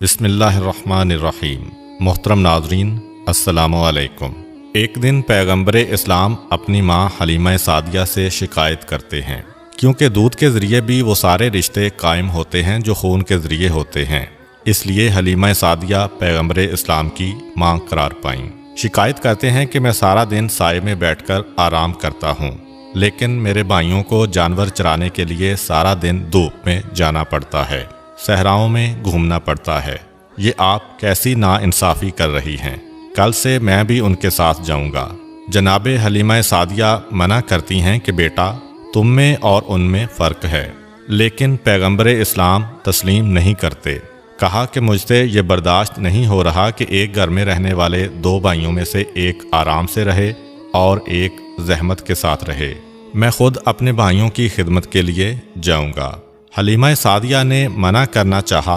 بسم اللہ الرحمن الرحیم۔ محترم ناظرین، السلام علیکم۔ ایک دن پیغمبر اسلام اپنی ماں حلیمہ سعدیہ سے شکایت کرتے ہیں، کیونکہ دودھ کے ذریعے بھی وہ سارے رشتے قائم ہوتے ہیں جو خون کے ذریعے ہوتے ہیں، اس لیے حلیمہ سعدیہ پیغمبر اسلام کی ماں قرار پائیں۔ شکایت کرتے ہیں کہ میں سارا دن سائے میں بیٹھ کر آرام کرتا ہوں، لیکن میرے بھائیوں کو جانور چرانے کے لیے سارا دن دھوپ میں جانا پڑتا ہے، صحراؤں میں گھومنا پڑتا ہے۔ یہ آپ کیسی نا انصافی کر رہی ہیں؟ کل سے میں بھی ان کے ساتھ جاؤں گا۔ جناب حلیمہ سعدیہ منع کرتی ہیں کہ بیٹا، تم میں اور ان میں فرق ہے، لیکن پیغمبر اسلام تسلیم نہیں کرتے۔ کہا کہ مجھ سے یہ برداشت نہیں ہو رہا کہ ایک گھر میں رہنے والے دو بھائیوں میں سے ایک آرام سے رہے اور ایک زحمت کے ساتھ رہے۔ میں خود اپنے بھائیوں کی خدمت کے لیے جاؤں گا۔ حلیمہ سعدیہ نے منع کرنا چاہا،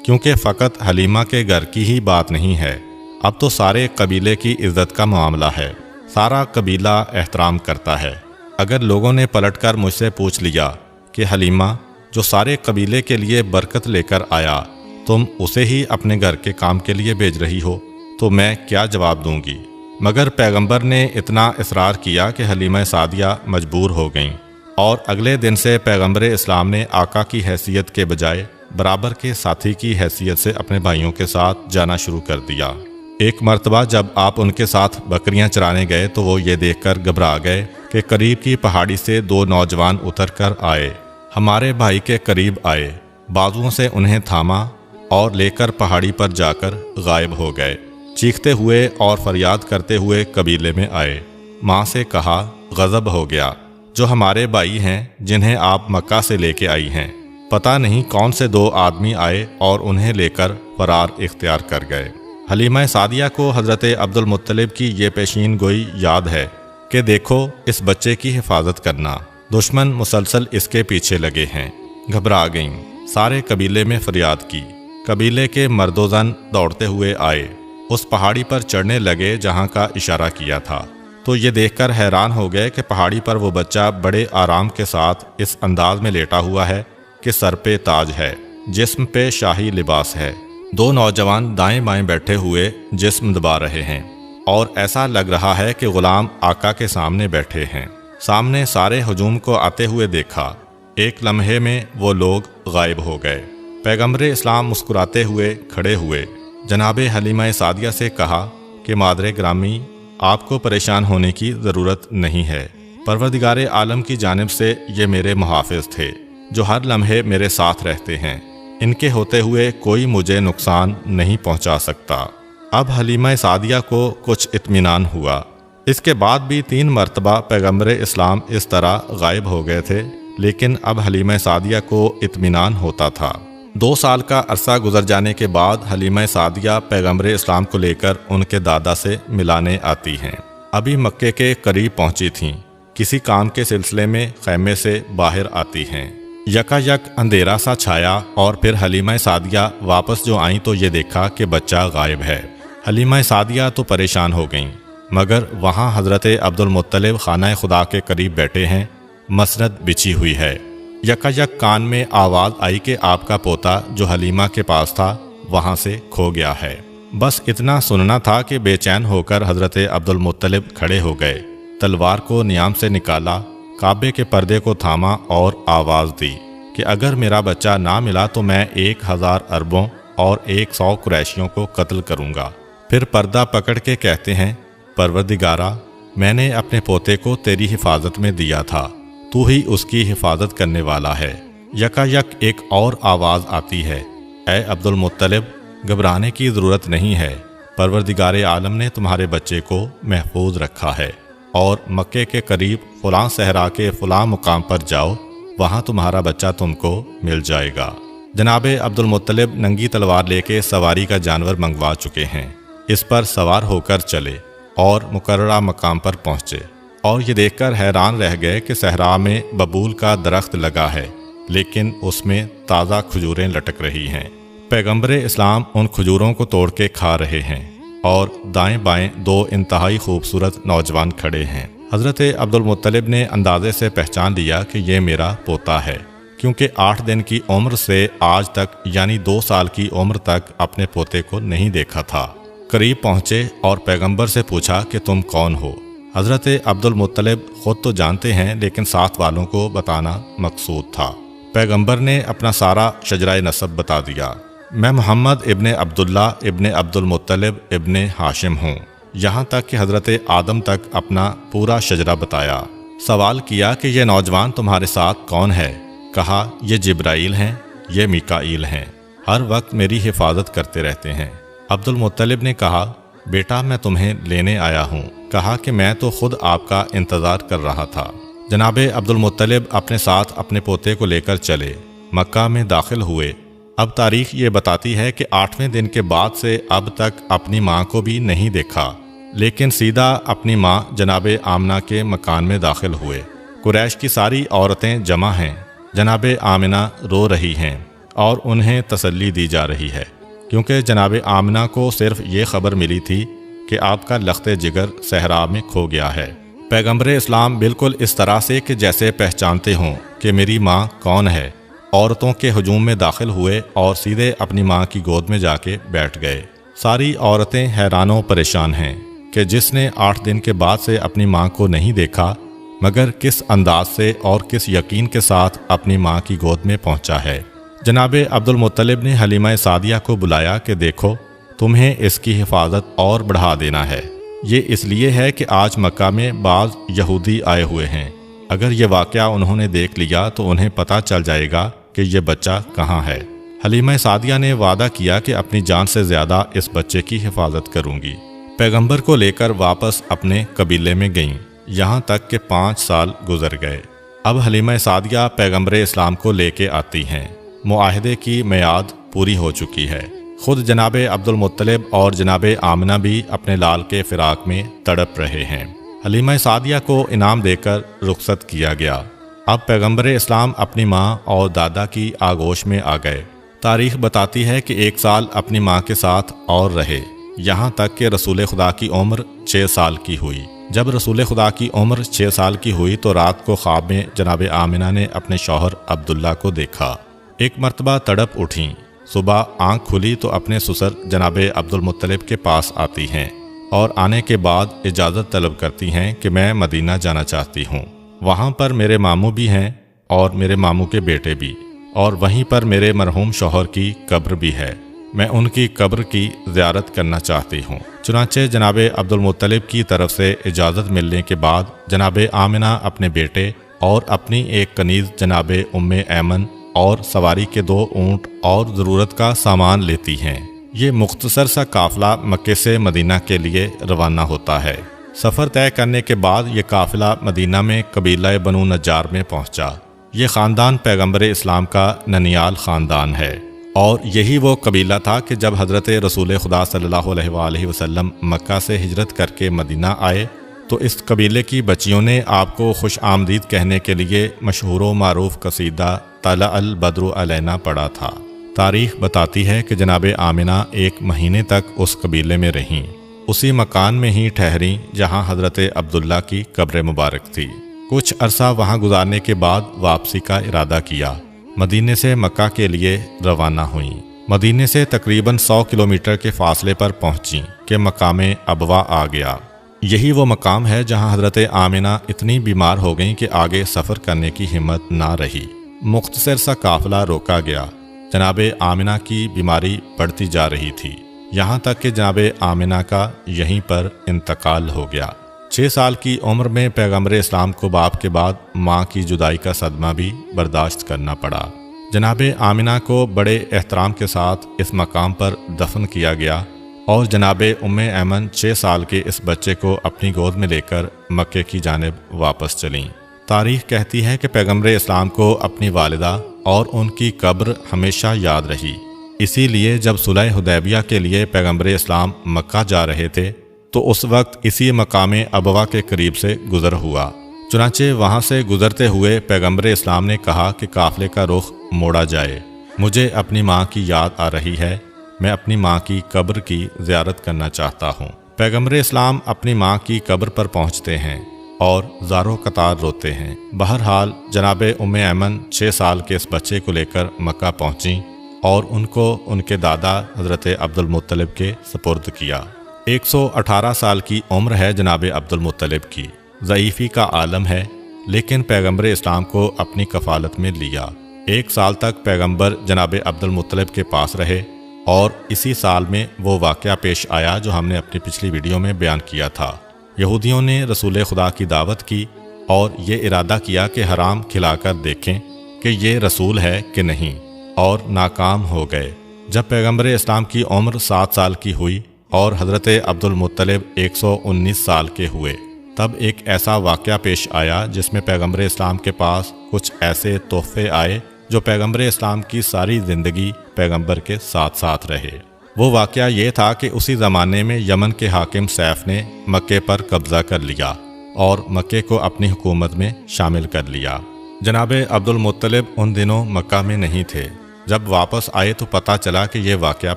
کیونکہ فقط حلیمہ کے گھر کی ہی بات نہیں ہے، اب تو سارے قبیلے کی عزت کا معاملہ ہے، سارا قبیلہ احترام کرتا ہے۔ اگر لوگوں نے پلٹ کر مجھ سے پوچھ لیا کہ حلیمہ جو سارے قبیلے کے لیے برکت لے کر آیا، تم اسے ہی اپنے گھر کے کام کے لیے بھیج رہی ہو، تو میں کیا جواب دوں گی؟ مگر پیغمبر نے اتنا اصرار کیا کہ حلیمہ سعدیہ مجبور ہو گئیں، اور اگلے دن سے پیغمبر اسلام نے آقا کی حیثیت کے بجائے برابر کے ساتھی کی حیثیت سے اپنے بھائیوں کے ساتھ جانا شروع کر دیا۔ ایک مرتبہ جب آپ ان کے ساتھ بکریاں چرانے گئے تو وہ یہ دیکھ کر گھبرا گئے کہ قریب کی پہاڑی سے دو نوجوان اتر کر آئے، ہمارے بھائی کے قریب آئے، بازوؤں سے انہیں تھاما اور لے کر پہاڑی پر جا کر غائب ہو گئے۔ چیختے ہوئے اور فریاد کرتے ہوئے قبیلے میں آئے۔ ماں سے کہا، غضب ہو گیا، جو ہمارے بھائی ہیں جنہیں آپ مکہ سے لے کے آئی ہیں، پتہ نہیں کون سے دو آدمی آئے اور انہیں لے کر فرار اختیار کر گئے۔ حلیمہ سعدیہ کو حضرت عبدالمطلب کی یہ پیشین گوئی یاد ہے کہ دیکھو اس بچے کی حفاظت کرنا، دشمن مسلسل اس کے پیچھے لگے ہیں۔ گھبرا گئیں، سارے قبیلے میں فریاد کی۔ قبیلے کے مرد و زن دوڑتے ہوئے آئے، اس پہاڑی پر چڑھنے لگے جہاں کا اشارہ کیا تھا، تو یہ دیکھ کر حیران ہو گئے کہ پہاڑی پر وہ بچہ بڑے آرام کے ساتھ اس انداز میں لیٹا ہوا ہے کہ سر پہ تاج ہے، جسم پہ شاہی لباس ہے۔ دو نوجوان دائیں بائیں بیٹھے ہوئے جسم دبا رہے ہیں، اور ایسا لگ رہا ہے کہ غلام آقا کے سامنے بیٹھے ہیں۔ سامنے سارے ہجوم کو آتے ہوئے دیکھا، ایک لمحے میں وہ لوگ غائب ہو گئے۔ پیغمبر اسلام مسکراتے ہوئے کھڑے ہوئے، جناب حلیمہ سعدیہ سے کہا کہ مادر گرامی، آپ کو پریشان ہونے کی ضرورت نہیں ہے، پروردگار عالم کی جانب سے یہ میرے محافظ تھے جو ہر لمحے میرے ساتھ رہتے ہیں، ان کے ہوتے ہوئے کوئی مجھے نقصان نہیں پہنچا سکتا۔ اب حلیمہ سعدیہ کو کچھ اطمینان ہوا۔ اس کے بعد بھی 3 مرتبہ پیغمبر اسلام اس طرح غائب ہو گئے تھے، لیکن اب حلیمہ سعدیہ کو اطمینان ہوتا تھا۔ 2 سال کا عرصہ گزر جانے کے بعد حلیمہ سعدیہ پیغمبر اسلام کو لے کر ان کے دادا سے ملانے آتی ہیں۔ ابھی مکے کے قریب پہنچی تھیں، کسی کام کے سلسلے میں خیمے سے باہر آتی ہیں۔ یکا یک اندھیرا سا چھایا، اور پھر حلیمہ سعدیہ واپس جو آئیں تو یہ دیکھا کہ بچہ غائب ہے۔ حلیمہ سعدیہ تو پریشان ہو گئیں، مگر وہاں حضرت عبدالمطلب خانہ خدا کے قریب بیٹھے ہیں، مسند بچھی ہوئی ہے۔ یکا یک کان میں آواز آئی کہ آپ کا پوتا جو حلیمہ کے پاس تھا وہاں سے کھو گیا ہے۔ بس اتنا سننا تھا کہ بے چین ہو کر حضرت عبدالمطلب کھڑے ہو گئے، تلوار کو نیام سے نکالا، کعبے کے پردے کو تھاما اور آواز دی کہ اگر میرا بچہ نہ ملا تو میں 1000 عربوں اور 100 قریشیوں کو قتل کروں گا۔ پھر پردہ پکڑ کے کہتے ہیں، پروردگارا، میں نے اپنے پوتے کو تیری حفاظت میں دیا تھا، تو ہی اس کی حفاظت کرنے والا ہے۔ یکا یک ایک اور آواز آتی ہے، اے عبدالمطلب، گھبرانے کی ضرورت نہیں ہے، پروردگار عالم نے تمہارے بچے کو محفوظ رکھا ہے، اور مکے کے قریب فلاں صحرا کے فلاں مقام پر جاؤ، وہاں تمہارا بچہ تم کو مل جائے گا۔ جناب عبدالمطلب ننگی تلوار لے کے سواری کا جانور منگوا چکے ہیں، اس پر سوار ہو کر چلے اور مقررہ مقام پر پہنچے، اور یہ دیکھ کر حیران رہ گئے کہ صحرا میں ببول کا درخت لگا ہے، لیکن اس میں تازہ کھجوریں لٹک رہی ہیں۔ پیغمبر اسلام ان کھجوروں کو توڑ کے کھا رہے ہیں، اور دائیں بائیں 2 انتہائی خوبصورت نوجوان کھڑے ہیں۔ حضرت عبدالمطلب نے اندازے سے پہچان لیا کہ یہ میرا پوتا ہے، کیونکہ 8 دن کی عمر سے آج تک یعنی 2 سال کی عمر تک اپنے پوتے کو نہیں دیکھا تھا۔ قریب پہنچے اور پیغمبر سے پوچھا کہ تم کون ہو؟ حضرت عبد المطلب خود تو جانتے ہیں لیکن ساتھ والوں کو بتانا مقصود تھا۔ پیغمبر نے اپنا سارا شجرہ نسب بتا دیا۔ میں محمد ابن عبداللہ ابن عبد المطلب ابن ہاشم ہوں، یہاں تک کہ حضرت آدم تک اپنا پورا شجرہ بتایا۔ سوال کیا کہ یہ نوجوان تمہارے ساتھ کون ہے؟ کہا یہ جبرائیل ہیں، یہ میکائیل ہیں، ہر وقت میری حفاظت کرتے رہتے ہیں۔ عبد المطلب نے کہا بیٹا میں تمہیں لینے آیا ہوں۔ کہا کہ میں تو خود آپ کا انتظار کر رہا تھا۔ جناب عبد المطلب اپنے ساتھ اپنے پوتے کو لے کر چلے، مکہ میں داخل ہوئے۔ اب تاریخ یہ بتاتی ہے کہ 8ویں دن کے بعد سے اب تک اپنی ماں کو بھی نہیں دیکھا، لیکن سیدھا اپنی ماں جناب آمنہ کے مکان میں داخل ہوئے۔ قریش کی ساری عورتیں جمع ہیں، جناب آمنہ رو رہی ہیں اور انہیں تسلی دی جا رہی ہے، کیونکہ جناب آمنہ کو صرف یہ خبر ملی تھی کہ آپ کا لخت جگر صحرا میں کھو گیا ہے۔ پیغمبر اسلام بالکل اس طرح سے کہ جیسے پہچانتے ہوں کہ میری ماں کون ہے، عورتوں کے ہجوم میں داخل ہوئے اور سیدھے اپنی ماں کی گود میں جا کے بیٹھ گئے۔ ساری عورتیں حیران و پریشان ہیں کہ جس نے 8 دن کے بعد سے اپنی ماں کو نہیں دیکھا، مگر کس انداز سے اور کس یقین کے ساتھ اپنی ماں کی گود میں پہنچا ہے۔ جناب عبد المطلب نے حلیمہ سعدیہ کو بلایا کہ دیکھو تمہیں اس کی حفاظت اور بڑھا دینا ہے۔ یہ اس لیے ہے کہ آج مکہ میں بعض یہودی آئے ہوئے ہیں، اگر یہ واقعہ انہوں نے دیکھ لیا تو انہیں پتہ چل جائے گا کہ یہ بچہ کہاں ہے۔ حلیمہ سعدیہ نے وعدہ کیا کہ اپنی جان سے زیادہ اس بچے کی حفاظت کروں گی۔ پیغمبر کو لے کر واپس اپنے قبیلے میں گئیں، یہاں تک کہ 5 سال گزر گئے۔ اب حلیمہ سعدیہ پیغمبر اسلام کو لے کے آتی ہیں۔ معاہدے کی میعاد پوری ہو چکی ہے۔ خود جناب عبد المطلب اور جناب آمنہ بھی اپنے لال کے فراق میں تڑپ رہے ہیں۔ حلیمہ سعدیہ کو انعام دے کر رخصت کیا گیا۔ اب پیغمبر اسلام اپنی ماں اور دادا کی آغوش میں آ گئے۔ تاریخ بتاتی ہے کہ 1 سال اپنی ماں کے ساتھ اور رہے، یہاں تک کہ رسول خدا کی عمر 6 سال کی ہوئی۔ جب رسول خدا کی عمر 6 سال کی ہوئی تو رات کو خواب میں جناب آمنہ نے اپنے شوہر عبداللہ کو دیکھا۔ ایک مرتبہ تڑپ اٹھیں، صبح آنکھ کھلی تو اپنے سسر جناب عبد المطلب کے پاس آتی ہیں اور آنے کے بعد اجازت طلب کرتی ہیں کہ میں مدینہ جانا چاہتی ہوں، وہاں پر میرے ماموں بھی ہیں اور میرے ماموں کے بیٹے بھی، اور وہیں پر میرے مرحوم شوہر کی قبر بھی ہے، میں ان کی قبر کی زیارت کرنا چاہتی ہوں۔ چنانچہ جناب عبد المطلب کی طرف سے اجازت ملنے کے بعد جناب آمنہ اپنے بیٹے اور اپنی ایک کنیز جناب ام ایمن اور سواری کے 2 اونٹ اور ضرورت کا سامان لیتی ہیں۔ یہ مختصر سا قافلہ مکے سے مدینہ کے لیے روانہ ہوتا ہے۔ سفر طے کرنے کے بعد یہ قافلہ مدینہ میں قبیلہ بنو نجار میں پہنچا۔ یہ خاندان پیغمبر اسلام کا ننیال خاندان ہے، اور یہی وہ قبیلہ تھا کہ جب حضرت رسول خدا صلی اللہ علیہ وآلہ وسلم مکہ سے ہجرت کر کے مدینہ آئے تو اس قبیلے کی بچیوں نے آپ کو خوش آمدید کہنے کے لیے مشہور و معروف قصیدہ طلع البدر علینا پڑھا تھا۔ تاریخ بتاتی ہے کہ جناب آمنہ 1 مہینے تک اس قبیلے میں رہیں، اسی مکان میں ہی ٹھہریں جہاں حضرت عبداللہ کی قبر مبارک تھی۔ کچھ عرصہ وہاں گزارنے کے بعد واپسی کا ارادہ کیا، مدینے سے مکہ کے لیے روانہ ہوئیں۔ مدینے سے تقریباً 100 کلومیٹر کے فاصلے پر پہنچیں کہ مقام ابوا آ گیا۔ یہی وہ مقام ہے جہاں حضرت آمنہ اتنی بیمار ہو گئیں کہ آگے سفر کرنے کی ہمت نہ رہی۔ مختصر سا قافلہ روکا گیا۔ جناب آمنہ کی بیماری بڑھتی جا رہی تھی، یہاں تک کہ جناب آمنہ کا یہیں پر انتقال ہو گیا۔ 6 سال کی عمر میں پیغمبر اسلام کو باپ کے بعد ماں کی جدائی کا صدمہ بھی برداشت کرنا پڑا۔ جناب آمنہ کو بڑے احترام کے ساتھ اس مقام پر دفن کیا گیا، اور جناب ام ایمن 6 سال کے اس بچے کو اپنی گود میں لے کر مکے کی جانب واپس چلیں۔ تاریخ کہتی ہے کہ پیغمبر اسلام کو اپنی والدہ اور ان کی قبر ہمیشہ یاد رہی، اسی لیے جب صلح حدیبیہ کے لیے پیغمبر اسلام مکہ جا رہے تھے تو اس وقت اسی مقام ابوا کے قریب سے گزر ہوا۔ چنانچہ وہاں سے گزرتے ہوئے پیغمبر اسلام نے کہا کہ قافلے کا رخ موڑا جائے، مجھے اپنی ماں کی یاد آ رہی ہے، میں اپنی ماں کی قبر کی زیارت کرنا چاہتا ہوں۔ پیغمبر اسلام اپنی ماں کی قبر پر پہنچتے ہیں اور زارو قطار روتے ہیں۔ بہرحال جناب ام ایمن 6 سال کے اس بچے کو لے کر مکہ پہنچیں اور ان کو ان کے دادا حضرت عبد المطلب کے سپرد کیا۔ 118 سال کی عمر ہے جناب عبد المطلب کی، ضعیفی کا عالم ہے، لیکن پیغمبر اسلام کو اپنی کفالت میں لیا۔ 1 سال تک پیغمبر جناب عبد المطلب کے پاس رہے اور اسی سال میں وہ واقعہ پیش آیا جو ہم نے اپنی پچھلی ویڈیو میں بیان کیا تھا۔ یہودیوں نے رسول خدا کی دعوت کی اور یہ ارادہ کیا کہ حرام کھلا کر دیکھیں کہ یہ رسول ہے کہ نہیں، اور ناکام ہو گئے۔ جب پیغمبر اسلام کی عمر 7 سال کی ہوئی اور حضرت عبد المطلب 119 سال کے ہوئے، تب ایک ایسا واقعہ پیش آیا جس میں پیغمبر اسلام کے پاس کچھ ایسے تحفے آئے جو پیغمبر اسلام کی ساری زندگی پیغمبر کے ساتھ ساتھ رہے۔ وہ واقعہ یہ تھا کہ اسی زمانے میں یمن کے حاکم سیف نے مکے پر قبضہ کر لیا اور مکے کو اپنی حکومت میں شامل کر لیا۔ جناب عبد المطلب ان دنوں مکہ میں نہیں تھے۔ جب واپس آئے تو پتہ چلا کہ یہ واقعہ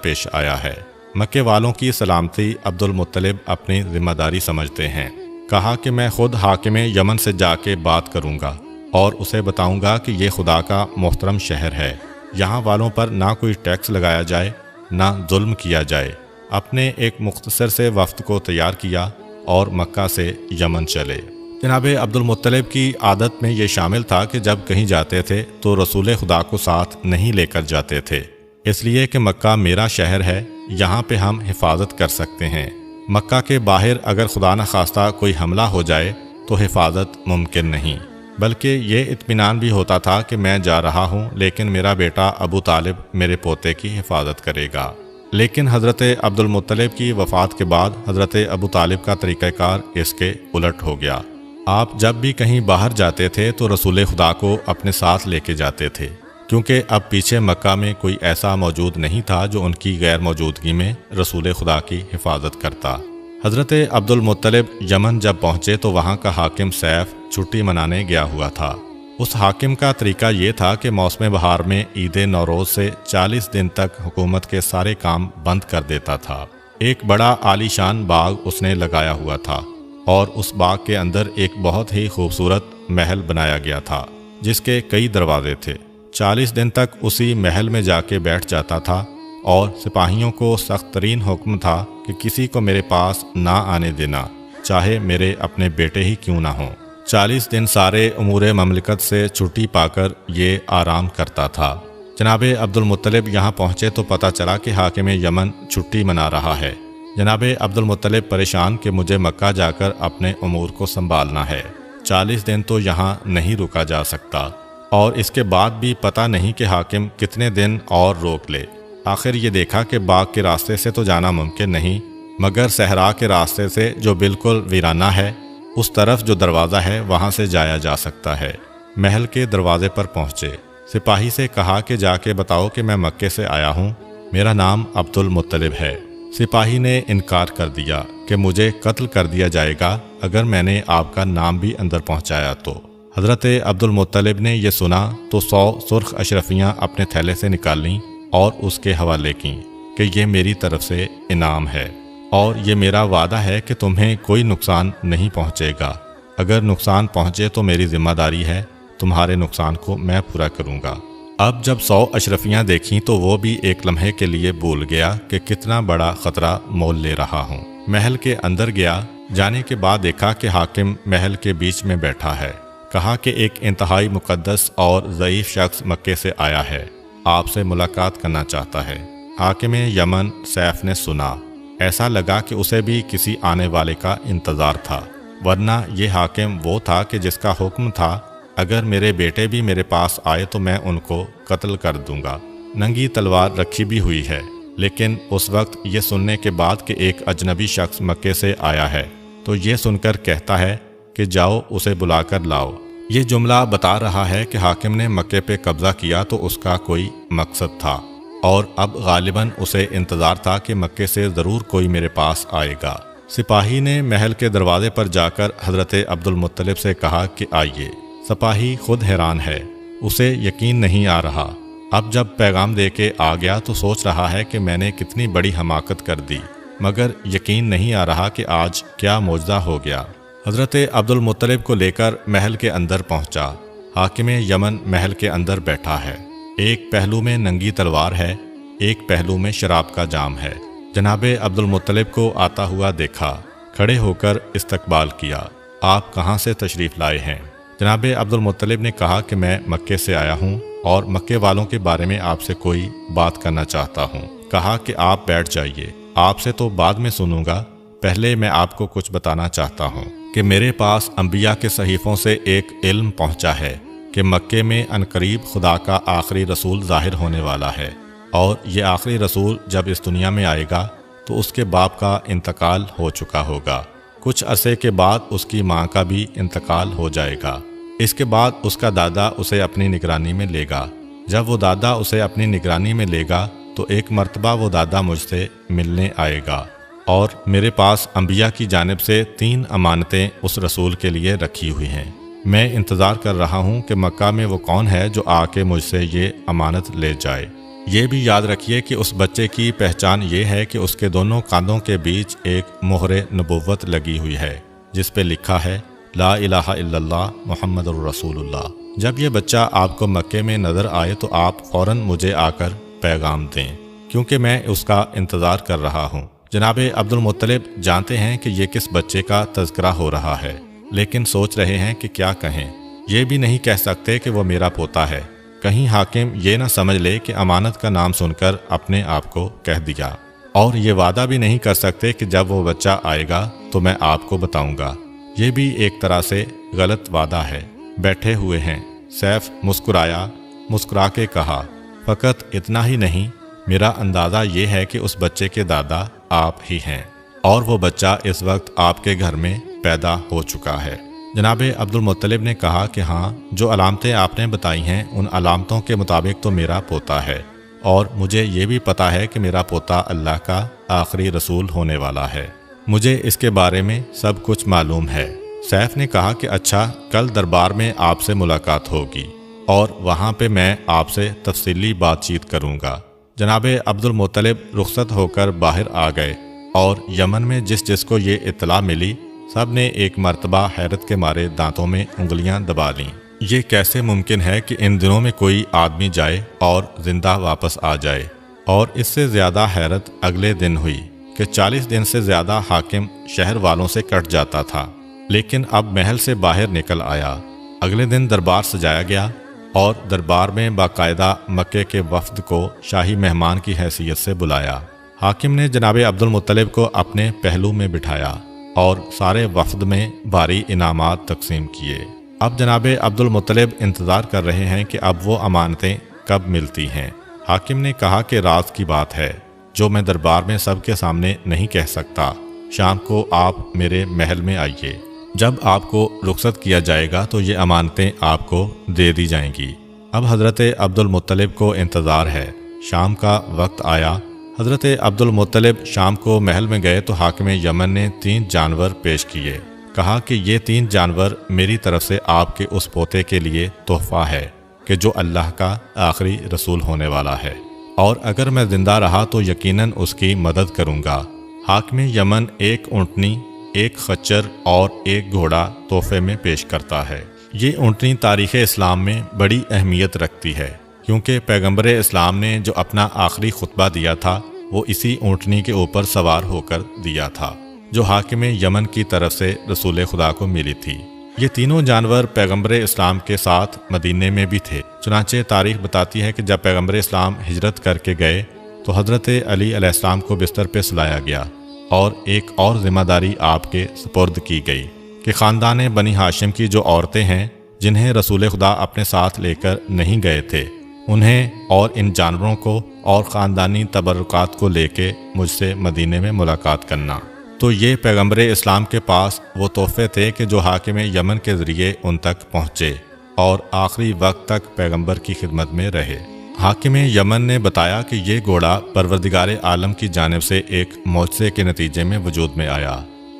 پیش آیا ہے۔ مکے والوں کی سلامتی عبد المطلب اپنی ذمہ داری سمجھتے ہیں۔ کہا کہ میں خود حاکم یمن سے جا کے بات کروں گا اور اسے بتاؤں گا کہ یہ خدا کا محترم شہر ہے، یہاں والوں پر نہ کوئی ٹیکس لگایا جائے نہ ظلم کیا جائے۔ اپنے ایک مختصر سے وفد کو تیار کیا اور مکہ سے یمن چلے۔ جناب عبد المطلب کی عادت میں یہ شامل تھا کہ جب کہیں جاتے تھے تو رسول خدا کو ساتھ نہیں لے کر جاتے تھے، اس لیے کہ مکہ میرا شہر ہے، یہاں پہ ہم حفاظت کر سکتے ہیں۔ مکہ کے باہر اگر خدا نخواستہ کوئی حملہ ہو جائے تو حفاظت ممکن نہیں، بلکہ یہ اطمینان بھی ہوتا تھا کہ میں جا رہا ہوں لیکن میرا بیٹا ابو طالب میرے پوتے کی حفاظت کرے گا۔ لیکن حضرت عبد المطلب کی وفات کے بعد حضرت ابو طالب کا طریقہ کار اس کے الٹ ہو گیا۔ آپ جب بھی کہیں باہر جاتے تھے تو رسول خدا کو اپنے ساتھ لے کے جاتے تھے، کیونکہ اب پیچھے مکہ میں کوئی ایسا موجود نہیں تھا جو ان کی غیر موجودگی میں رسول خدا کی حفاظت کرتا۔ حضرت عبد المطلب یمن جب پہنچے تو وہاں کا حاکم سیف چھٹی منانے گیا ہوا تھا۔ اس حاکم کا طریقہ یہ تھا کہ موسم بہار میں عید نوروز سے 40 دن تک حکومت کے سارے کام بند کر دیتا تھا۔ ایک بڑا عالی شان باغ اس نے لگایا ہوا تھا اور اس باغ کے اندر ایک بہت ہی خوبصورت محل بنایا گیا تھا جس کے کئی دروازے تھے۔ 40 دن تک اسی محل میں جا کے بیٹھ جاتا تھا اور سپاہیوں کو سخت ترین حکم تھا کہ کسی کو میرے پاس نہ آنے دینا، چاہے میرے اپنے بیٹے ہی کیوں نہ ہوں۔ 40 دن سارے امور مملکت سے چھٹی پا کر یہ آرام کرتا تھا۔ جناب عبد المطلب یہاں پہنچے تو پتہ چلا کہ حاکم یمن چھٹی منا رہا ہے۔ جناب عبد المطلب پریشان کہ مجھے مکہ جا کر اپنے امور کو سنبھالنا ہے، 40 دن تو یہاں نہیں رکا جا سکتا، اور اس کے بعد بھی پتہ نہیں کہ حاکم کتنے دن اور روک لے۔ آخر یہ دیکھا کہ باغ کے راستے سے تو جانا ممکن نہیں، مگر صحرا کے راستے سے جو بالکل ویرانہ ہے، اس طرف جو دروازہ ہے وہاں سے جایا جا سکتا ہے۔ محل کے دروازے پر پہنچے، سپاہی سے کہا کہ جا کے بتاؤ کہ میں مکے سے آیا ہوں، میرا نام عبد المطلب ہے۔ سپاہی نے انکار کر دیا کہ مجھے قتل کر دیا جائے گا اگر میں نے آپ کا نام بھی اندر پہنچایا تو۔ حضرت عبد المطلب نے یہ سنا تو 100 سرخ اشرفیاں اپنے تھیلے سے نکال لیں اور اس کے حوالے کیں کہ یہ میری طرف سے انعام ہے اور یہ میرا وعدہ ہے کہ تمہیں کوئی نقصان نہیں پہنچے گا، اگر نقصان پہنچے تو میری ذمہ داری ہے، تمہارے نقصان کو میں پورا کروں گا۔ اب جب 100 اشرفیاں دیکھیں تو وہ بھی ایک لمحے کے لیے بھول گیا کہ کتنا بڑا خطرہ مول لے رہا ہوں۔ محل کے اندر گیا، جانے کے بعد دیکھا کہ حاکم محل کے بیچ میں بیٹھا ہے۔ کہا کہ ایک انتہائی مقدس اور ضعیف شخص مکے سے آیا ہے، آپ سے ملاقات کرنا چاہتا ہے۔ حاکم یمن سیف نے سنا، ایسا لگا کہ اسے بھی کسی آنے والے کا انتظار تھا، ورنہ یہ حاکم وہ تھا کہ جس کا حکم تھا اگر میرے بیٹے بھی میرے پاس آئے تو میں ان کو قتل کر دوں گا۔ ننگی تلوار رکھی بھی ہوئی ہے، لیکن اس وقت یہ سننے کے بعد کہ ایک اجنبی شخص مکے سے آیا ہے تو یہ سن کر کہتا ہے کہ جاؤ اسے بلا کر لاؤ۔ یہ جملہ بتا رہا ہے کہ حاکم نے مکے پہ قبضہ کیا تو اس کا کوئی مقصد تھا، اور اب غالباً اسے انتظار تھا کہ مکے سے ضرور کوئی میرے پاس آئے گا۔ سپاہی نے محل کے دروازے پر جا کر حضرت عبد المطلب سے کہا کہ آئیے۔ سپاہی خود حیران ہے، اسے یقین نہیں آ رہا۔ اب جب پیغام دے کے آ گیا تو سوچ رہا ہے کہ میں نے کتنی بڑی حماقت کر دی، مگر یقین نہیں آ رہا کہ آج کیا معجزہ ہو گیا۔ حضرت عبدالمطلب کو لے کر محل کے اندر پہنچا۔ حاکم یمن محل کے اندر بیٹھا ہے، ایک پہلو میں ننگی تلوار ہے، ایک پہلو میں شراب کا جام ہے۔ جناب عبدالمطلب کو آتا ہوا دیکھا، کھڑے ہو کر استقبال کیا۔ آپ کہاں سے تشریف لائے ہیں؟ جناب عبدالمطلب نے کہا کہ میں مکے سے آیا ہوں اور مکے والوں کے بارے میں آپ سے کوئی بات کرنا چاہتا ہوں۔ کہا کہ آپ بیٹھ جائیے، آپ سے تو بعد میں سنوں گا، پہلے میں آپ کو کچھ بتانا چاہتا ہوں کہ میرے پاس انبیاء کے صحیفوں سے ایک علم پہنچا ہے کہ مکے میں عنقریب خدا کا آخری رسول ظاہر ہونے والا ہے، اور یہ آخری رسول جب اس دنیا میں آئے گا تو اس کے باپ کا انتقال ہو چکا ہوگا، کچھ عرصے کے بعد اس کی ماں کا بھی انتقال ہو جائے گا، اس کے بعد اس کا دادا اسے اپنی نگرانی میں لے گا۔ جب وہ دادا اسے اپنی نگرانی میں لے گا تو ایک مرتبہ وہ دادا مجھ سے ملنے آئے گا، اور میرے پاس انبیاء کی جانب سے 3 امانتیں اس رسول کے لیے رکھی ہوئی ہیں۔ میں انتظار کر رہا ہوں کہ مکہ میں وہ کون ہے جو آ کے مجھ سے یہ امانت لے جائے۔ یہ بھی یاد رکھیے کہ اس بچے کی پہچان یہ ہے کہ اس کے دونوں کاندھوں کے بیچ ایک مہر نبوت لگی ہوئی ہے جس پہ لکھا ہے لا الہ الا اللہ محمد الرسول اللہ۔ جب یہ بچہ آپ کو مکے میں نظر آئے تو آپ فوراً مجھے آ کر پیغام دیں، کیونکہ میں اس کا انتظار کر رہا ہوں۔ جناب عبدالمطلب جانتے ہیں کہ یہ کس بچے کا تذکرہ ہو رہا ہے، لیکن سوچ رہے ہیں کہ کیا کہیں۔ یہ بھی نہیں کہہ سکتے کہ وہ میرا پوتا ہے، کہیں حاکم یہ نہ سمجھ لے کہ امانت کا نام سن کر اپنے آپ کو کہہ دیا، اور یہ وعدہ بھی نہیں کر سکتے کہ جب وہ بچہ آئے گا تو میں آپ کو بتاؤں گا۔ یہ بھی ایک طرح سے غلط وعدہ ہے۔ بیٹھے ہوئے ہیں۔ سیف مسکرایا، مسکرا کے کہا فقط اتنا ہی نہیں، میرا اندازہ یہ ہے کہ اس بچے کے دادا آپ ہی ہیں، اور وہ بچہ اس وقت آپ کے گھر میں پیدا ہو چکا ہے۔ جناب عبدالمطلب نے کہا کہ ہاں، جو علامتیں آپ نے بتائی ہیں ان علامتوں کے مطابق تو میرا پوتا ہے، اور مجھے یہ بھی پتا ہے کہ میرا پوتا اللہ کا آخری رسول ہونے والا ہے۔ مجھے اس کے بارے میں سب کچھ معلوم ہے۔ سیف نے کہا کہ اچھا، کل دربار میں آپ سے ملاقات ہوگی اور وہاں پہ میں آپ سے تفصیلی بات چیت کروں گا۔ جناب عبدالمطلب رخصت ہو کر باہر آ گئے، اور یمن میں جس جس کو یہ اطلاع ملی سب نے ایک مرتبہ حیرت کے مارے دانتوں میں انگلیاں دبا لیں۔ یہ کیسے ممکن ہے کہ ان دنوں میں کوئی آدمی جائے اور زندہ واپس آ جائے؟ اور اس سے زیادہ حیرت اگلے دن ہوئی کہ 40 دن سے زیادہ حاکم شہر والوں سے کٹ جاتا تھا، لیکن اب محل سے باہر نکل آیا۔ اگلے دن دربار سجایا گیا، اور دربار میں باقاعدہ مکے کے وفد کو شاہی مہمان کی حیثیت سے بلایا۔ حاکم نے جناب عبدالمطلب کو اپنے پہلو میں بٹھایا اور سارے وفد میں بھاری انعامات تقسیم کیے۔ اب جناب عبدالمطلب انتظار کر رہے ہیں کہ اب وہ امانتیں کب ملتی ہیں۔ حاکم نے کہا کہ راز کی بات ہے جو میں دربار میں سب کے سامنے نہیں کہہ سکتا، شام کو آپ میرے محل میں آئیے، جب آپ کو رخصت کیا جائے گا تو یہ امانتیں آپ کو دے دی جائیں گی۔ اب حضرت عبدالمطلب کو انتظار ہے۔ شام کا وقت آیا۔ حضرت عبدالمطلب شام کو محل میں گئے تو حاکم یمن نے 3 جانور پیش کیے۔ کہا کہ یہ 3 جانور میری طرف سے آپ کے اس پوتے کے لیے تحفہ ہے کہ جو اللہ کا آخری رسول ہونے والا ہے، اور اگر میں زندہ رہا تو یقیناً اس کی مدد کروں گا۔ حاکم یمن ایک اونٹنی، ایک خچر اور ایک گھوڑا تحفے میں پیش کرتا ہے۔ یہ اونٹنی تاریخ اسلام میں بڑی اہمیت رکھتی ہے، کیونکہ پیغمبر اسلام نے جو اپنا آخری خطبہ دیا تھا وہ اسی اونٹنی کے اوپر سوار ہو کر دیا تھا، جو حاکم یمن کی طرف سے رسول خدا کو ملی تھی۔ یہ تینوں جانور پیغمبر اسلام کے ساتھ مدینے میں بھی تھے۔ چنانچہ تاریخ بتاتی ہے کہ جب پیغمبر اسلام ہجرت کر کے گئے تو حضرت علی علیہ السلام کو بستر پہ سلایا گیا، اور ایک اور ذمہ داری آپ کے سپرد کی گئی کہ خاندان بنی ہاشم کی جو عورتیں ہیں جنہیں رسول خدا اپنے ساتھ لے کر نہیں گئے تھے، انہیں اور ان جانوروں کو اور خاندانی تبرکات کو لے کے مجھ سے مدینے میں ملاقات کرنا۔ تو یہ پیغمبر اسلام کے پاس وہ تحفے تھے کہ جو حاکم یمن کے ذریعے ان تک پہنچے اور آخری وقت تک پیغمبر کی خدمت میں رہے۔ حاکم یمن نے بتایا کہ یہ گھوڑا پروردگار عالم کی جانب سے ایک معجزے کے نتیجے میں وجود میں آیا،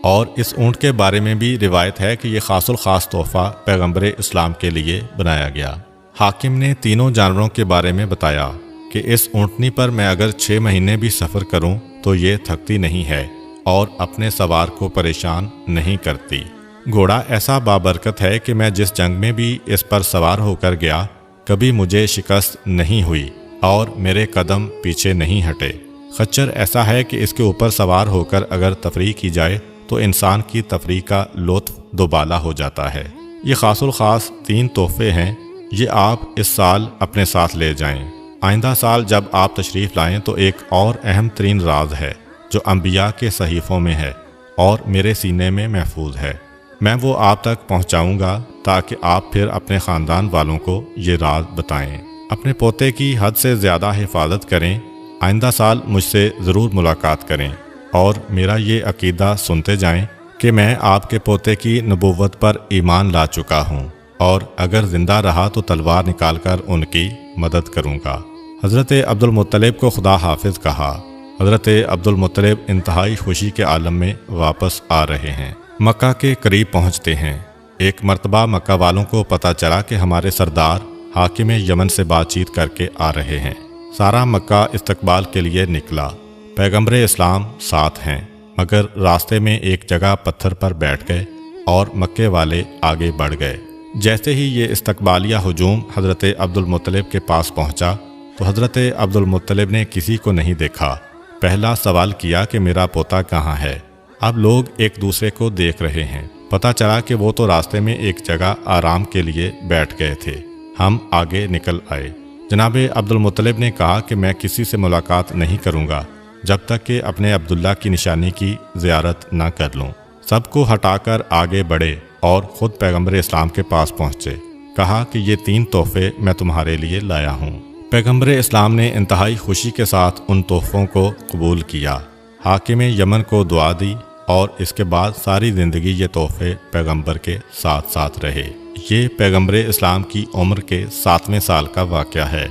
اور اس اونٹ کے بارے میں بھی روایت ہے کہ یہ خاص الخاص تحفہ پیغمبر اسلام کے لیے بنایا گیا۔ حاکم نے تینوں جانوروں کے بارے میں بتایا کہ اس اونٹنی پر میں اگر 6 مہینے بھی سفر کروں تو یہ تھکتی نہیں ہے اور اپنے سوار کو پریشان نہیں کرتی۔ گھوڑا ایسا بابرکت ہے کہ میں جس جنگ میں بھی اس پر سوار ہو کر گیا کبھی مجھے شکست نہیں ہوئی اور میرے قدم پیچھے نہیں ہٹے۔ خچر ایسا ہے کہ اس کے اوپر سوار ہو کر اگر تفریح کی جائے تو انسان کی تفریح کا لطف دوبالا ہو جاتا ہے۔ یہ خاص الخاص 3 تحفے ہیں، یہ آپ اس سال اپنے ساتھ لے جائیں۔ آئندہ سال جب آپ تشریف لائیں تو ایک اور اہم ترین راز ہے جو انبیاء کے صحیفوں میں ہے اور میرے سینے میں محفوظ ہے۔ میں وہ آپ تک پہنچاؤں گا تاکہ آپ پھر اپنے خاندان والوں کو یہ راز بتائیں۔ اپنے پوتے کی حد سے زیادہ حفاظت کریں۔ آئندہ سال مجھ سے ضرور ملاقات کریں اور میرا یہ عقیدہ سنتے جائیں کہ میں آپ کے پوتے کی نبوت پر ایمان لا چکا ہوں اور اگر زندہ رہا تو تلوار نکال کر ان کی مدد کروں گا۔ حضرت عبد المطلب کو خدا حافظ کہا۔ حضرت عبد المطلب انتہائی خوشی کے عالم میں واپس آ رہے ہیں۔ مکہ کے قریب پہنچتے ہیں۔ ایک مرتبہ مکہ والوں کو پتہ چلا کہ ہمارے سردار حاکم یمن سے بات چیت کر کے آ رہے ہیں۔ سارا مکہ استقبال کے لیے نکلا۔ پیغمبر اسلام ساتھ ہیں، مگر راستے میں ایک جگہ پتھر پر بیٹھ گئے اور مکے والے آگے بڑھ گئے۔ جیسے ہی یہ استقبالیہ ہجوم حضرت عبد المطلب کے پاس پہنچا تو حضرت عبد المطلب نے کسی کو نہیں دیکھا۔ پہلا سوال کیا کہ میرا پوتا کہاں ہے؟ اب لوگ ایک دوسرے کو دیکھ رہے ہیں۔ پتہ چلا کہ وہ تو راستے میں ایک جگہ آرام کے لیے بیٹھ گئے تھے۔ ہم آگے نکل آئے۔ جناب عبد المطلب نے کہا کہ میں کسی سے ملاقات نہیں کروں گا جب تک کہ اپنے عبداللہ کی نشانی کی زیارت نہ کر لوں۔ سب کو ہٹا کر آگے بڑھے اور خود پیغمبر اسلام کے پاس پہنچے۔ کہا کہ یہ 3 تحفے میں تمہارے لیے لایا ہوں۔ پیغمبر اسلام نے انتہائی خوشی کے ساتھ ان تحفوں کو قبول کیا۔ حاکم یمن کو دعا دی اور اس کے بعد ساری زندگی یہ تحفے پیغمبر کے ساتھ ساتھ رہے۔ یہ پیغمبر اسلام کی عمر کے 7ویں سال کا واقعہ ہے۔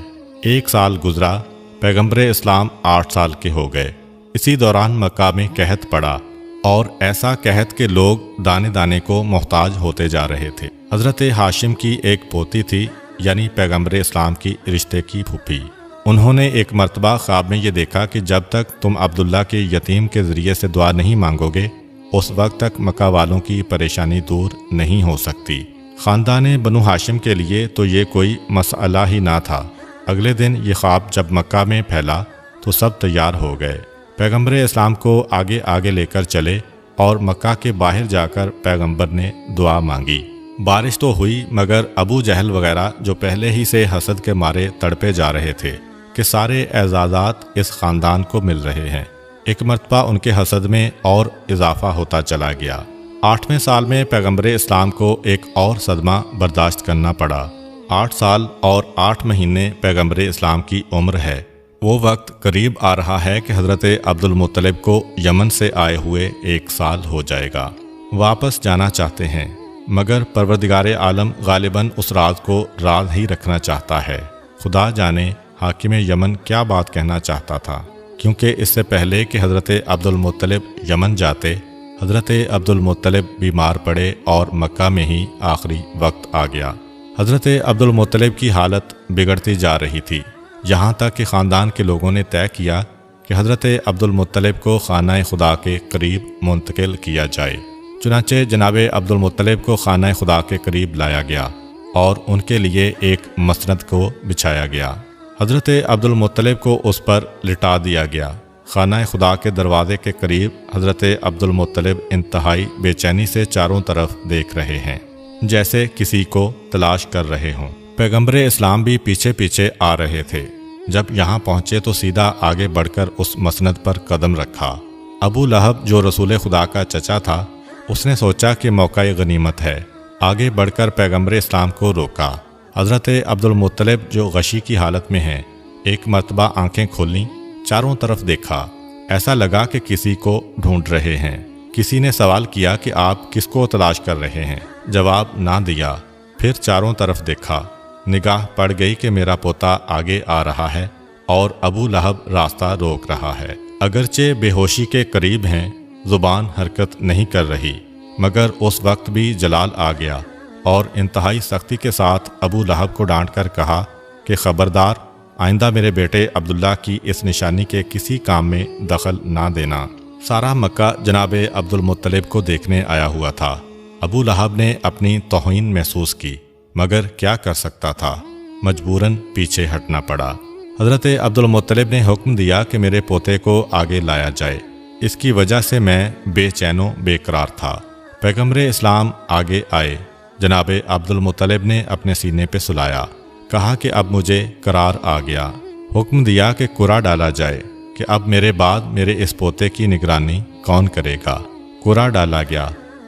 1 سال گزرا، پیغمبر اسلام 8 سال کے ہو گئے۔ اسی دوران مکہ میں قحط پڑا اور ایسا قحط کہ لوگ دانے دانے کو محتاج ہوتے جا رہے تھے۔ حضرت ہاشم کی ایک پوتی تھی، یعنی پیغمبر اسلام کی رشتے کی پھوپھی۔ انہوں نے ایک مرتبہ خواب میں یہ دیکھا کہ جب تک تم عبداللہ کے یتیم کے ذریعے سے دعا نہیں مانگو گے اس وقت تک مکہ والوں کی پریشانی دور نہیں ہو سکتی۔ خاندان بنو ہاشم کے لیے تو یہ کوئی مسئلہ ہی نہ تھا۔ اگلے دن یہ خواب جب مکہ میں پھیلا تو سب تیار ہو گئے۔ پیغمبر اسلام کو آگے آگے لے کر چلے اور مکہ کے باہر جا کر پیغمبر نے دعا مانگی۔ بارش تو ہوئی مگر ابو جہل وغیرہ جو پہلے ہی سے حسد کے مارے تڑپے جا رہے تھے کہ سارے اعزازات اس خاندان کو مل رہے ہیں، ایک مرتبہ ان کے حسد میں اور اضافہ ہوتا چلا گیا۔ 8ویں سال میں پیغمبر اسلام کو ایک اور صدمہ برداشت کرنا پڑا۔ 8 سال اور 8 مہینے پیغمبر اسلام کی عمر ہے۔ وہ وقت قریب آ رہا ہے کہ حضرت عبد المطلب کو یمن سے آئے ہوئے 1 سال ہو جائے گا۔ واپس جانا چاہتے ہیں مگر پروردگار عالم غالباً اس راز کو راز ہی رکھنا چاہتا ہے۔ خدا جانے حاکم یمن کیا بات کہنا چاہتا تھا، کیونکہ اس سے پہلے کہ حضرت عبد المطلب یمن جاتے حضرت عبد المطلب بیمار پڑے اور مکہ میں ہی آخری وقت آ گیا۔ حضرت عبد المطلب کی حالت بگڑتی جا رہی تھی، یہاں تک کہ خاندان کے لوگوں نے طے کیا کہ حضرت عبد المطلب کو خانہ خدا کے قریب منتقل کیا جائے۔ چنانچہ جناب عبد المطلب کو خانہ خدا کے قریب لایا گیا اور ان کے لیے ایک مسند کو بچھایا گیا۔ حضرت عبد المطلب کو اس پر لٹا دیا گیا۔ خانہ خدا کے دروازے کے قریب حضرت عبد المطلب انتہائی بے چینی سے چاروں طرف دیکھ رہے ہیں، جیسے کسی کو تلاش کر رہے ہوں۔ پیغمبر اسلام بھی پیچھے پیچھے آ رہے تھے۔ جب یہاں پہنچے تو سیدھا آگے بڑھ کر اس مسند پر قدم رکھا۔ ابو لہب جو رسول خدا کا چچا تھا، اس نے سوچا کہ موقع غنیمت ہے، آگے بڑھ کر پیغمبر اسلام کو روکا۔ حضرت عبد المطلب جو غشی کی حالت میں ہیں، ایک مرتبہ آنکھیں کھولیں، چاروں طرف دیکھا، ایسا لگا کہ کسی کو ڈھونڈ رہے ہیں۔ کسی نے سوال کیا کہ آپ کس کو تلاش کر رہے ہیں؟ جواب نہ دیا۔ پھر چاروں طرف دیکھا، نگاہ پڑ گئی کہ میرا پوتا آگے آ رہا ہے اور ابو لہب راستہ روک رہا ہے۔ اگرچہ بے ہوشی کے قریب ہیں، زبان حرکت نہیں کر رہی، مگر اس وقت بھی جلال آ گیا اور انتہائی سختی کے ساتھ ابو لہب کو ڈانٹ کر کہا کہ خبردار، آئندہ میرے بیٹے عبداللہ کی اس نشانی کے کسی کام میں دخل نہ دینا۔ سارا مکہ جناب عبد المطلب کو دیکھنے آیا ہوا تھا۔ ابو لہب نے اپنی توہین محسوس کی، مگر کیا کر سکتا تھا، مجبوراً پیچھے ہٹنا پڑا۔ حضرت عبد المطلب نے حکم دیا کہ میرے پوتے کو آگے لایا جائے، اس کی وجہ سے میں بے چین و بے قرار تھا۔ پیغمبر اسلام آگے آئے، جناب عبد المطلب نے اپنے سینے پہ سلایا، کہا کہ اب مجھے قرار آ گیا۔ حکم دیا کہ قرعہ ڈالا جائے کہ اب میرے بعد میرے اس پوتے کی نگرانی کون کرے گا۔ قرعہ ڈالا گیا،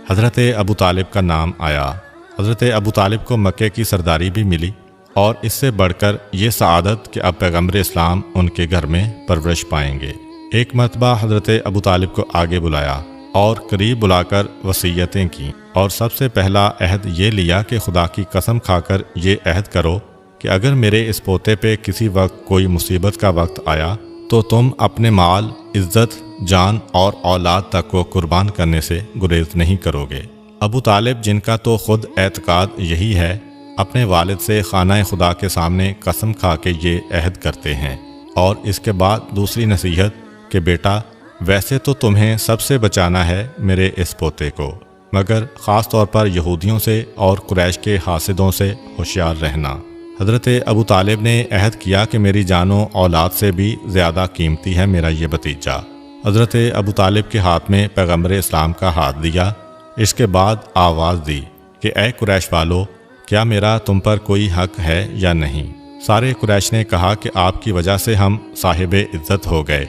حضرت ابو طالب کا نام آیا۔ حضرت ابو طالب کو مکے کی سرداری بھی ملی، اور اس سے بڑھ کر یہ سعادت کہ اب پیغمبر اسلام ان کے گھر میں پرورش پائیں گے۔ ایک مرتبہ حضرت ابو طالب کو آگے بلایا اور قریب بلا کر وصیتیں کیں، اور سب سے پہلا عہد یہ لیا کہ خدا کی قسم کھا کر یہ عہد کرو کہ اگر میرے اس پوتے پہ کسی وقت کوئی مصیبت کا وقت آیا تو تم اپنے مال، عزت، جان اور اولاد تک کو قربان کرنے سے گریز نہیں کرو گے۔ ابو طالب، جن کا تو خود اعتقاد یہی ہے، اپنے والد سے خانہ خدا کے سامنے قسم کھا کے یہ عہد کرتے ہیں، اور اس کے بعد دوسری نصیحت کہ بیٹا، ویسے تو تمہیں سب سے بچانا ہے میرے اس پوتے کو، مگر خاص طور پر یہودیوں سے اور قریش کے حاسدوں سے ہوشیار رہنا۔ حضرت ابو طالب نے عہد کیا کہ میری جان و اولاد سے بھی زیادہ قیمتی ہے میرا یہ بھتیجا۔ حضرت ابو طالب کے ہاتھ میں پیغمبر اسلام کا ہاتھ دیا، اس کے بعد آواز دی کہ اے قریش والو، کیا میرا تم پر کوئی حق ہے یا نہیں؟ سارے قریش نے کہا کہ آپ کی وجہ سے ہم صاحب عزت ہو گئے،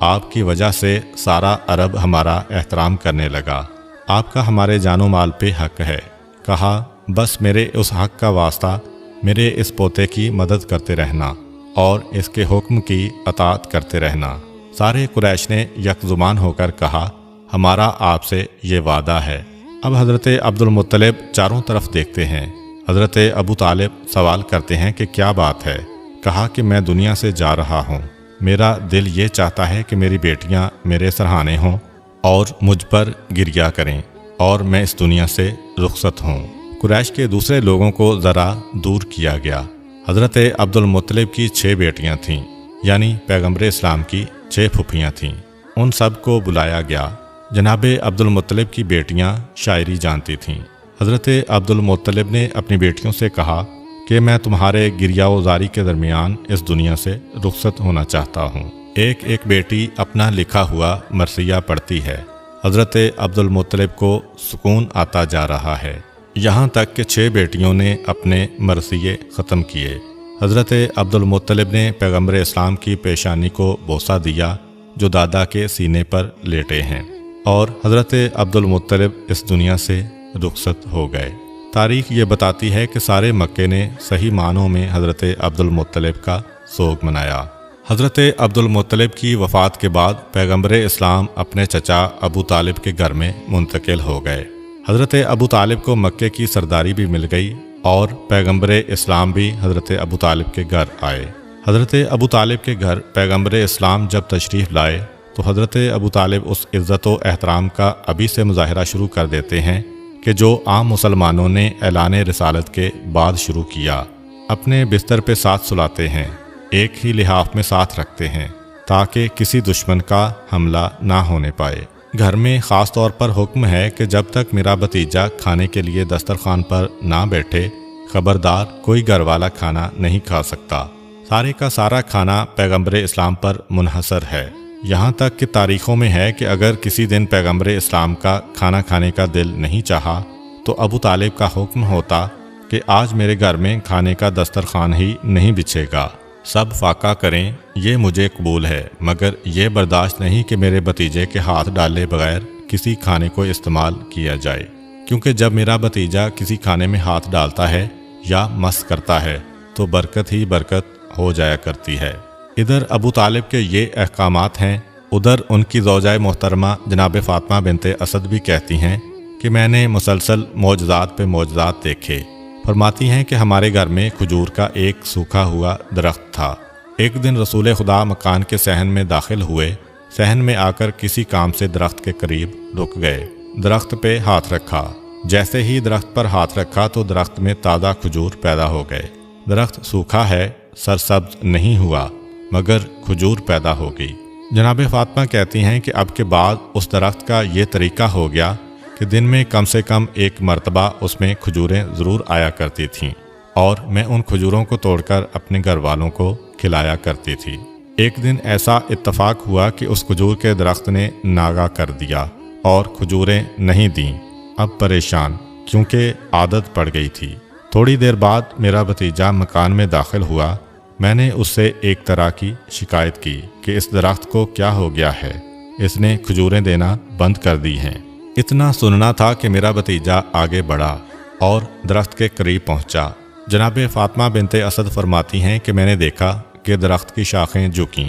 آپ کی وجہ سے سارا عرب ہمارا احترام کرنے لگا، آپ کا ہمارے جان و مال پہ حق ہے۔ کہا بس میرے اس حق کا واسطہ میرے اس پوتے کی مدد کرتے رہنا اور اس کے حکم کی اطاعت کرتے رہنا۔ سارے قریش نے یک زبان ہو کر کہا ہمارا آپ سے یہ وعدہ ہے۔ اب حضرت عبد المطلب چاروں طرف دیکھتے ہیں۔ حضرت ابو طالب سوال کرتے ہیں کہ کیا بات ہے؟ کہا کہ میں دنیا سے جا رہا ہوں، میرا دل یہ چاہتا ہے کہ میری بیٹیاں میرے سرہانے ہوں اور مجھ پر گریا کریں اور میں اس دنیا سے رخصت ہوں۔ قریش کے دوسرے لوگوں کو ذرا دور کیا گیا۔ حضرت عبد المطلب کی 6 بیٹیاں تھیں، یعنی پیغمبر اسلام کی 6 پھوپھیاں تھیں، ان سب کو بلایا گیا۔ جناب عبد المطلب کی بیٹیاں شاعری جانتی تھیں۔ حضرت عبد المطلب نے اپنی بیٹیوں سے کہا کہ میں تمہارے گریا و زاری کے درمیان اس دنیا سے رخصت ہونا چاہتا ہوں۔ ایک ایک بیٹی اپنا لکھا ہوا مرثیہ پڑھتی ہے۔ حضرت عبد المطلب کو سکون آتا جا رہا ہے، یہاں تک کہ 6 بیٹیوں نے اپنے مرثیے ختم کیے۔ حضرت عبد المطلب نے پیغمبر اسلام کی پیشانی کو بوسہ دیا جو دادا کے سینے پر لیٹے ہیں، اور حضرت عبد المطلب اس دنیا سے رخصت ہو گئے۔ تاریخ یہ بتاتی ہے کہ سارے مکے نے صحیح معنوں میں حضرت عبد المطلب کا سوگ منایا۔ حضرت عبد المطلب کی وفات کے بعد پیغمبر اسلام اپنے چچا ابو طالب کے گھر میں منتقل ہو گئے۔ حضرت ابو طالب کو مکے کی سرداری بھی مل گئی اور پیغمبر اسلام بھی حضرت ابو طالب کے گھر آئے۔ حضرت ابو طالب کے گھر پیغمبر اسلام جب تشریف لائے تو حضرت ابو طالب اس عزت و احترام کا ابھی سے مظاہرہ شروع کر دیتے ہیں کہ جو عام مسلمانوں نے اعلان رسالت کے بعد شروع کیا۔ اپنے بستر پہ ساتھ سلاتے ہیں، ایک ہی لحاف میں ساتھ رکھتے ہیں تاکہ کسی دشمن کا حملہ نہ ہونے پائے۔ گھر میں خاص طور پر حکم ہے کہ جب تک میرا بھتیجا کھانے کے لیے دسترخوان پر نہ بیٹھے، خبردار کوئی گھر والا کھانا نہیں کھا سکتا۔ سارے کا سارا کھانا پیغمبر اسلام پر منحصر ہے، یہاں تک کہ تاریخوں میں ہے کہ اگر کسی دن پیغمبر اسلام کا کھانا کھانے کا دل نہیں چاہا تو ابو طالب کا حکم ہوتا کہ آج میرے گھر میں کھانے کا دسترخوان ہی نہیں بچھے گا، سب فاقہ کریں، یہ مجھے قبول ہے، مگر یہ برداشت نہیں کہ میرے بھتیجے کے ہاتھ ڈالے بغیر کسی کھانے کو استعمال کیا جائے، کیونکہ جب میرا بھتیجا کسی کھانے میں ہاتھ ڈالتا ہے یا مس کرتا ہے تو برکت ہی برکت ہو جایا کرتی ہے۔ ادھر ابو طالب کے یہ احکامات ہیں، ادھر ان کی زوجہ محترمہ جناب فاطمہ بنت اسد بھی کہتی ہیں کہ میں نے مسلسل معجزات پہ معجزات دیکھے۔ فرماتی ہیں کہ ہمارے گھر میں کھجور کا ایک سوکھا ہوا درخت تھا۔ ایک دن رسول خدا مکان کے صحن میں داخل ہوئے، صحن میں آ کر کسی کام سے درخت کے قریب رک گئے، درخت پہ ہاتھ رکھا، جیسے ہی درخت پر ہاتھ رکھا تو درخت میں تازہ کھجور پیدا ہو گئے۔ درخت سوکھا ہے، سرسبز نہیں ہوا، مگر کھجور پیدا ہو گئی۔ جناب فاطمہ کہتی ہیں کہ اب کے بعد اس درخت کا یہ طریقہ ہو گیا کہ دن میں کم سے کم ایک مرتبہ اس میں کھجوریں ضرور آیا کرتی تھیں اور میں ان کھجوروں کو توڑ کر اپنے گھر والوں کو کھلایا کرتی تھی۔ ایک دن ایسا اتفاق ہوا کہ اس کھجور کے درخت نے ناغہ کر دیا اور کھجوریں نہیں دیں۔ اب پریشان، کیونکہ عادت پڑ گئی تھی۔ تھوڑی دیر بعد میرا بھتیجا مکان میں داخل ہوا۔ میں نے اس سے ایک طرح کی شکایت کی کہ اس درخت کو کیا ہو گیا ہے، اس نے کھجوریں دینا بند کر دی ہیں۔ اتنا سننا تھا کہ میرا بھتیجا آگے بڑھا اور درخت کے قریب پہنچا۔ جناب فاطمہ بنت اسد فرماتی ہیں کہ میں نے دیکھا کہ درخت کی شاخیں جھکیں،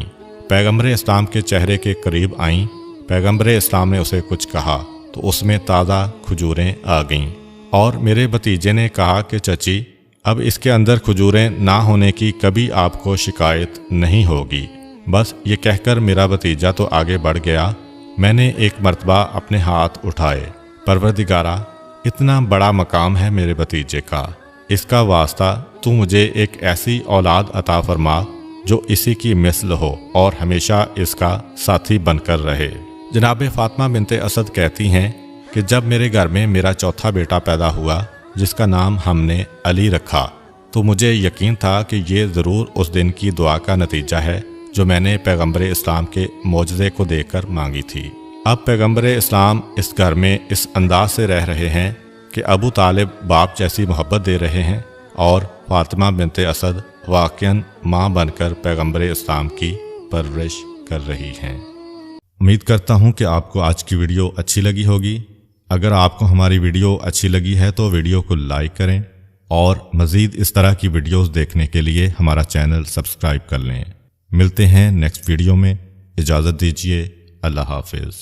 پیغمبر اسلام کے چہرے کے قریب آئیں۔ پیغمبر اسلام نے اسے کچھ کہا تو اس میں تازہ کھجوریں آ گئیں، اور میرے بھتیجے نے کہا کہ چچی، اب اس کے اندر کھجوریں نہ ہونے کی کبھی آپ کو شکایت نہیں ہوگی۔ بس یہ کہہ کر میرا بھتیجا تو آگے بڑھ گیا۔ میں نے ایک مرتبہ اپنے ہاتھ اٹھائے، پروردگارا، اتنا بڑا مقام ہے میرے بھتیجے کا، اس کا واسطہ تو مجھے ایک ایسی اولاد عطا فرما جو اسی کی مثل ہو اور ہمیشہ اس کا ساتھی بن کر رہے۔ جناب فاطمہ بنت اسد کہتی ہیں کہ جب میرے گھر میں میرا چوتھا بیٹا پیدا ہوا جس کا نام ہم نے علی رکھا، تو مجھے یقین تھا کہ یہ ضرور اس دن کی دعا کا نتیجہ ہے جو میں نے پیغمبر اسلام کے معجزے کو دیکھ کر مانگی تھی۔ اب پیغمبر اسلام اس گھر میں اس انداز سے رہ رہے ہیں کہ ابو طالب باپ جیسی محبت دے رہے ہیں اور فاطمہ بنت اسد واقعاً ماں بن کر پیغمبر اسلام کی پرورش کر رہی ہیں۔ امید کرتا ہوں کہ آپ کو آج کی ویڈیو اچھی لگی ہوگی۔ اگر آپ کو ہماری ویڈیو اچھی لگی ہے تو ویڈیو کو لائک کریں اور مزید اس طرح کی ویڈیوز دیکھنے کے لیے ہمارا چینل سبسکرائب کر لیں۔ ملتے ہیں نیکسٹ ویڈیو میں، اجازت دیجیے، اللہ حافظ۔